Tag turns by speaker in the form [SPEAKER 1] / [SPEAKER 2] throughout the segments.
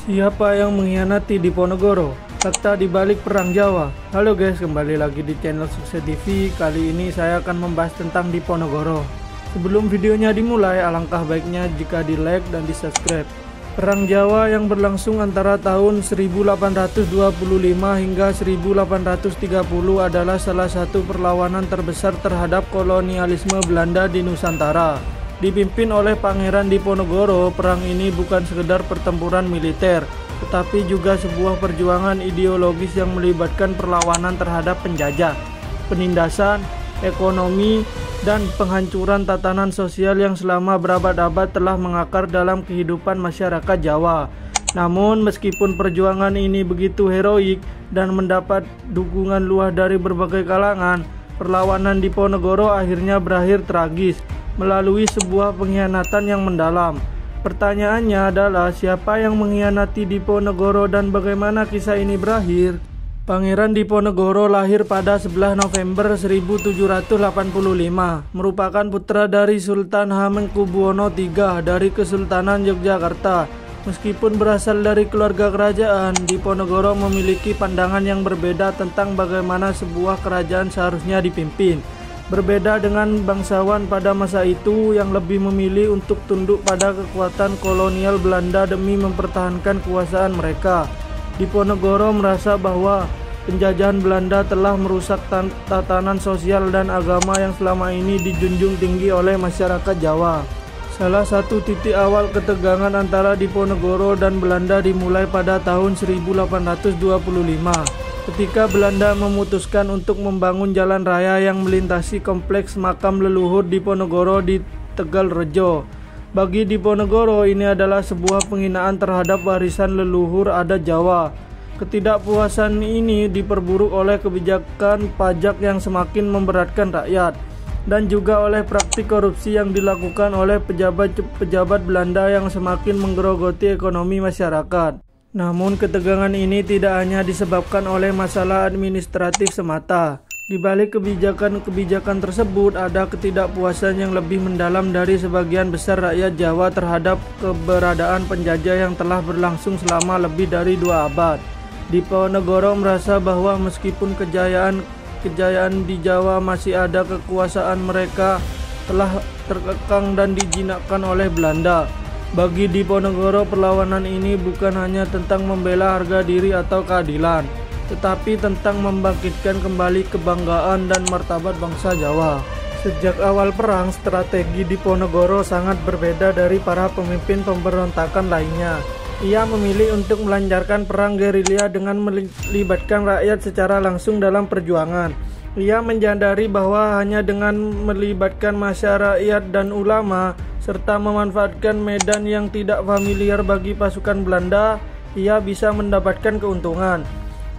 [SPEAKER 1] Siapa yang mengkhianati Diponegoro? Fakta di balik Perang Jawa. Halo guys, kembali lagi di channel Sukses TV. Kali ini saya akan membahas tentang Diponegoro. Sebelum videonya dimulai, alangkah baiknya jika di like dan di subscribe. Perang Jawa yang berlangsung antara tahun 1825 hingga 1830 adalah salah satu perlawanan terbesar terhadap kolonialisme Belanda di Nusantara. Dipimpin oleh Pangeran Diponegoro, perang ini bukan sekedar pertempuran militer, tetapi juga sebuah perjuangan ideologis yang melibatkan perlawanan terhadap penjajah, penindasan, ekonomi, dan penghancuran tatanan sosial yang selama berabad-abad telah mengakar dalam kehidupan masyarakat Jawa. Namun meskipun perjuangan ini begitu heroik dan mendapat dukungan luas dari berbagai kalangan, perlawanan Diponegoro akhirnya berakhir tragis melalui sebuah pengkhianatan yang mendalam. Pertanyaannya adalah, siapa yang mengkhianati Diponegoro dan bagaimana kisah ini berakhir? Pangeran Diponegoro lahir pada 11 November 1785, merupakan putra dari Sultan Hamengkubuwono III dari Kesultanan Yogyakarta. Meskipun berasal dari keluarga kerajaan, Diponegoro memiliki pandangan yang berbeda tentang bagaimana sebuah kerajaan seharusnya dipimpin. Berbeda dengan bangsawan pada masa itu yang lebih memilih untuk tunduk pada kekuatan kolonial Belanda demi mempertahankan kekuasaan mereka. Diponegoro merasa bahwa penjajahan Belanda telah merusak tatanan sosial dan agama yang selama ini dijunjung tinggi oleh masyarakat Jawa. Salah satu titik awal ketegangan antara Diponegoro dan Belanda dimulai pada tahun 1825. Ketika Belanda memutuskan untuk membangun jalan raya yang melintasi kompleks makam leluhur Diponegoro di Tegalrejo. Bagi Diponegoro, ini adalah sebuah penghinaan terhadap warisan leluhur adat Jawa. Ketidakpuasan ini diperburuk oleh kebijakan pajak yang semakin memberatkan rakyat, dan juga oleh praktik korupsi yang dilakukan oleh pejabat-pejabat Belanda yang semakin menggerogoti ekonomi masyarakat. Namun ketegangan ini tidak hanya disebabkan oleh masalah administratif semata. Di balik kebijakan-kebijakan tersebut ada ketidakpuasan yang lebih mendalam dari sebagian besar rakyat Jawa terhadap keberadaan penjajah yang telah berlangsung selama lebih dari 2 abad. Diponegoro merasa bahwa meskipun kejayaan di Jawa masih ada, kekuasaan mereka telah terkekang dan dijinakkan oleh Belanda. Bagi Diponegoro, perlawanan ini bukan hanya tentang membela harga diri atau keadilan, tetapi tentang membangkitkan kembali kebanggaan dan martabat bangsa Jawa. Sejak awal perang, strategi Diponegoro sangat berbeda dari para pemimpin pemberontakan lainnya. Ia memilih untuk melancarkan perang gerilya dengan melibatkan rakyat secara langsung dalam perjuangan. Ia menyadari bahwa hanya dengan melibatkan masyarakat dan ulama, serta memanfaatkan medan yang tidak familiar bagi pasukan Belanda, ia bisa mendapatkan keuntungan.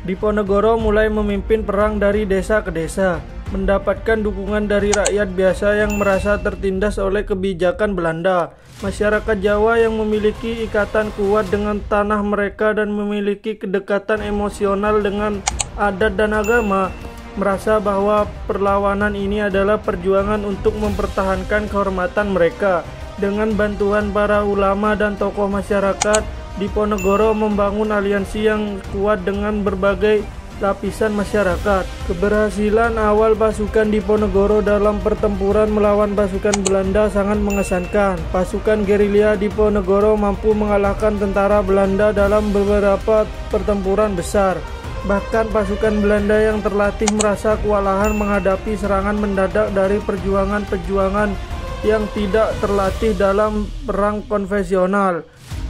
[SPEAKER 1] Diponegoro mulai memimpin perang dari desa ke desa, mendapatkan dukungan dari rakyat biasa yang merasa tertindas oleh kebijakan Belanda. Masyarakat Jawa yang memiliki ikatan kuat dengan tanah mereka dan memiliki kedekatan emosional dengan adat dan agama, merasa bahwa perlawanan ini adalah perjuangan untuk mempertahankan kehormatan mereka. Dengan bantuan para ulama dan tokoh masyarakat, Diponegoro membangun aliansi yang kuat dengan berbagai lapisan masyarakat. Keberhasilan awal pasukan Diponegoro dalam pertempuran melawan pasukan Belanda sangat mengesankan. Pasukan gerilya Diponegoro mampu mengalahkan tentara Belanda dalam beberapa pertempuran besar. Bahkan pasukan Belanda yang terlatih merasa kewalahan menghadapi serangan mendadak dari perjuangan-perjuangan yang tidak terlatih dalam perang konvensional.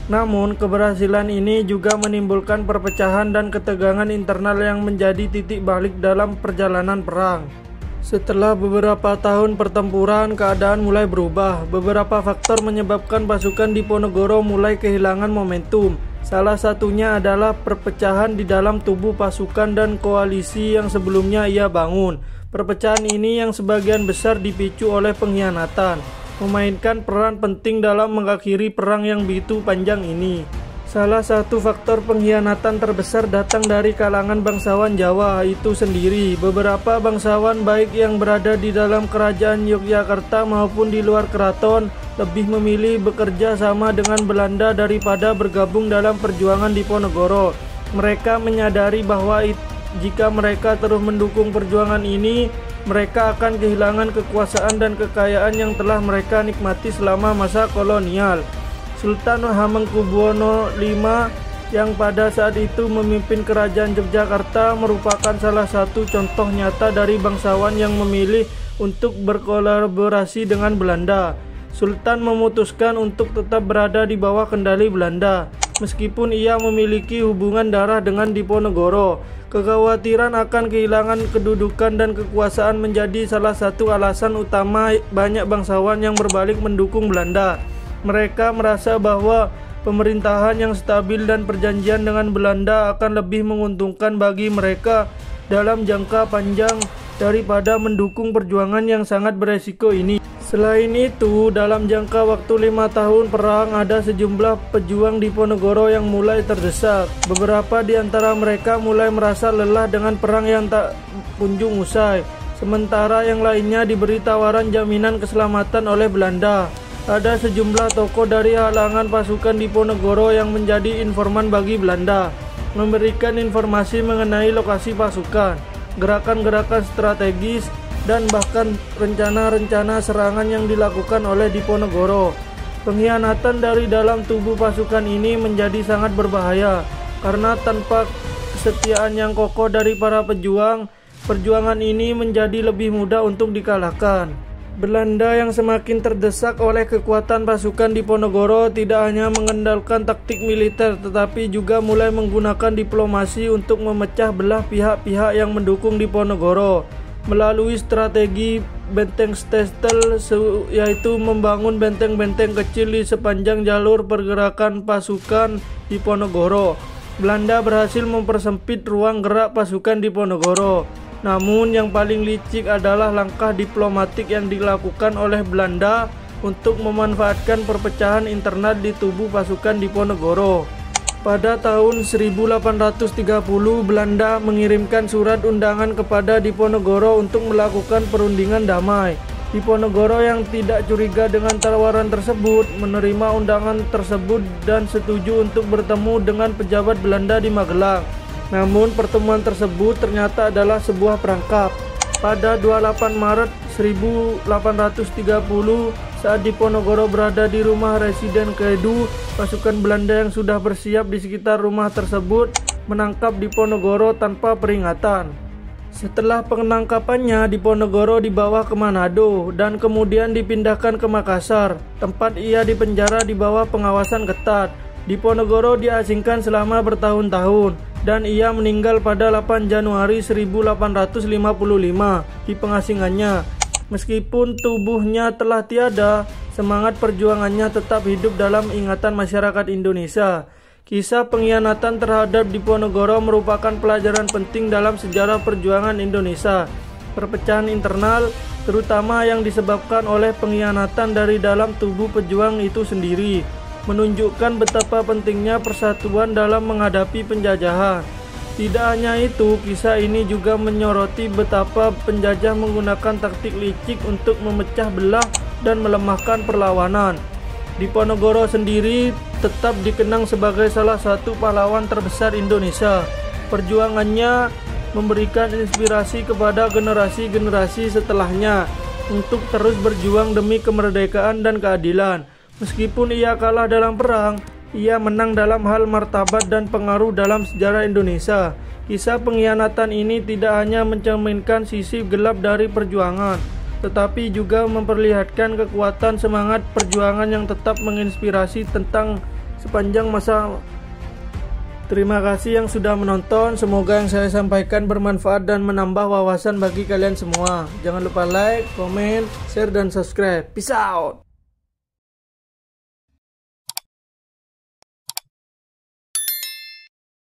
[SPEAKER 1] Namun keberhasilan ini juga menimbulkan perpecahan dan ketegangan internal yang menjadi titik balik dalam perjalanan perang. Setelah beberapa tahun pertempuran, keadaan mulai berubah. Beberapa faktor menyebabkan pasukan Diponegoro mulai kehilangan momentum. Salah satunya adalah perpecahan di dalam tubuh pasukan dan koalisi yang sebelumnya ia bangun. Perpecahan ini yang sebagian besar dipicu oleh pengkhianatan, memainkan peran penting dalam mengakhiri perang yang begitu panjang ini. Salah satu faktor pengkhianatan terbesar datang dari kalangan bangsawan Jawa itu sendiri. Beberapa bangsawan baik yang berada di dalam kerajaan Yogyakarta maupun di luar keraton lebih memilih bekerja sama dengan Belanda daripada bergabung dalam perjuangan Diponegoro. Mereka menyadari bahwa jika mereka terus mendukung perjuangan ini, mereka akan kehilangan kekuasaan dan kekayaan yang telah mereka nikmati selama masa kolonial. Sultan Hamengkubuwono V yang pada saat itu memimpin kerajaan Yogyakarta merupakan salah satu contoh nyata dari bangsawan yang memilih untuk berkolaborasi dengan Belanda. Sultan memutuskan untuk tetap berada di bawah kendali Belanda, meskipun ia memiliki hubungan darah dengan Diponegoro. Kekhawatiran akan kehilangan kedudukan dan kekuasaan menjadi salah satu alasan utama banyak bangsawan yang berbalik mendukung Belanda. Mereka merasa bahwa pemerintahan yang stabil dan perjanjian dengan Belanda akan lebih menguntungkan bagi mereka dalam jangka panjang daripada mendukung perjuangan yang sangat beresiko ini. Selain itu, dalam jangka waktu 5 tahun perang, ada sejumlah pejuang Diponegoro yang mulai terdesak. Beberapa di antara mereka mulai merasa lelah dengan perang yang tak kunjung usai, sementara yang lainnya diberi tawaran jaminan keselamatan oleh Belanda. Ada sejumlah tokoh dari halangan pasukan Diponegoro yang menjadi informan bagi Belanda, memberikan informasi mengenai lokasi pasukan, gerakan-gerakan strategis, dan bahkan rencana-rencana serangan yang dilakukan oleh Diponegoro. Pengkhianatan dari dalam tubuh pasukan ini menjadi sangat berbahaya, karena tanpa kesetiaan yang kokoh dari para pejuang, perjuangan ini menjadi lebih mudah untuk dikalahkan. Belanda yang semakin terdesak oleh kekuatan pasukan Diponegoro tidak hanya mengandalkan taktik militer, tetapi juga mulai menggunakan diplomasi untuk memecah belah pihak-pihak yang mendukung Diponegoro melalui strategi benteng Stettel, yaitu membangun benteng-benteng kecil di sepanjang jalur pergerakan pasukan Diponegoro. Belanda berhasil mempersempit ruang gerak pasukan Diponegoro. Namun yang paling licik adalah langkah diplomatik yang dilakukan oleh Belanda untuk memanfaatkan perpecahan internal di tubuh pasukan Diponegoro. Pada tahun 1830, Belanda mengirimkan surat undangan kepada Diponegoro untuk melakukan perundingan damai. Diponegoro yang tidak curiga dengan tawaran tersebut menerima undangan tersebut dan setuju untuk bertemu dengan pejabat Belanda di Magelang. Namun pertemuan tersebut ternyata adalah sebuah perangkap. Pada 28 Maret 1830, saat Diponegoro berada di rumah Residen Kedu, pasukan Belanda yang sudah bersiap di sekitar rumah tersebut menangkap Diponegoro tanpa peringatan. Setelah penangkapannya, Diponegoro dibawa ke Manado dan kemudian dipindahkan ke Makassar, tempat ia dipenjara di bawah pengawasan ketat. Diponegoro diasingkan selama bertahun-tahun, dan ia meninggal pada 8 Januari 1855 di pengasingannya. Meskipun tubuhnya telah tiada, semangat perjuangannya tetap hidup dalam ingatan masyarakat Indonesia. Kisah pengkhianatan terhadap Diponegoro merupakan pelajaran penting dalam sejarah perjuangan Indonesia. Perpecahan internal, terutama yang disebabkan oleh pengkhianatan dari dalam tubuh pejuang itu sendiri, menunjukkan betapa pentingnya persatuan dalam menghadapi penjajahan. Tidak hanya itu, kisah ini juga menyoroti betapa penjajah menggunakan taktik licik untuk memecah belah dan melemahkan perlawanan. Diponegoro sendiri tetap dikenang sebagai salah satu pahlawan terbesar Indonesia. Perjuangannya memberikan inspirasi kepada generasi-generasi setelahnya untuk terus berjuang demi kemerdekaan dan keadilan. Meskipun ia kalah dalam perang, ia menang dalam hal martabat dan pengaruh dalam sejarah Indonesia. Kisah pengkhianatan ini tidak hanya mencerminkan sisi gelap dari perjuangan, tetapi juga memperlihatkan kekuatan semangat perjuangan yang tetap menginspirasi tentang sepanjang masa. Terima kasih yang sudah menonton. Semoga yang saya sampaikan bermanfaat dan menambah wawasan bagi kalian semua. Jangan lupa like, komen, share, dan subscribe. Peace out.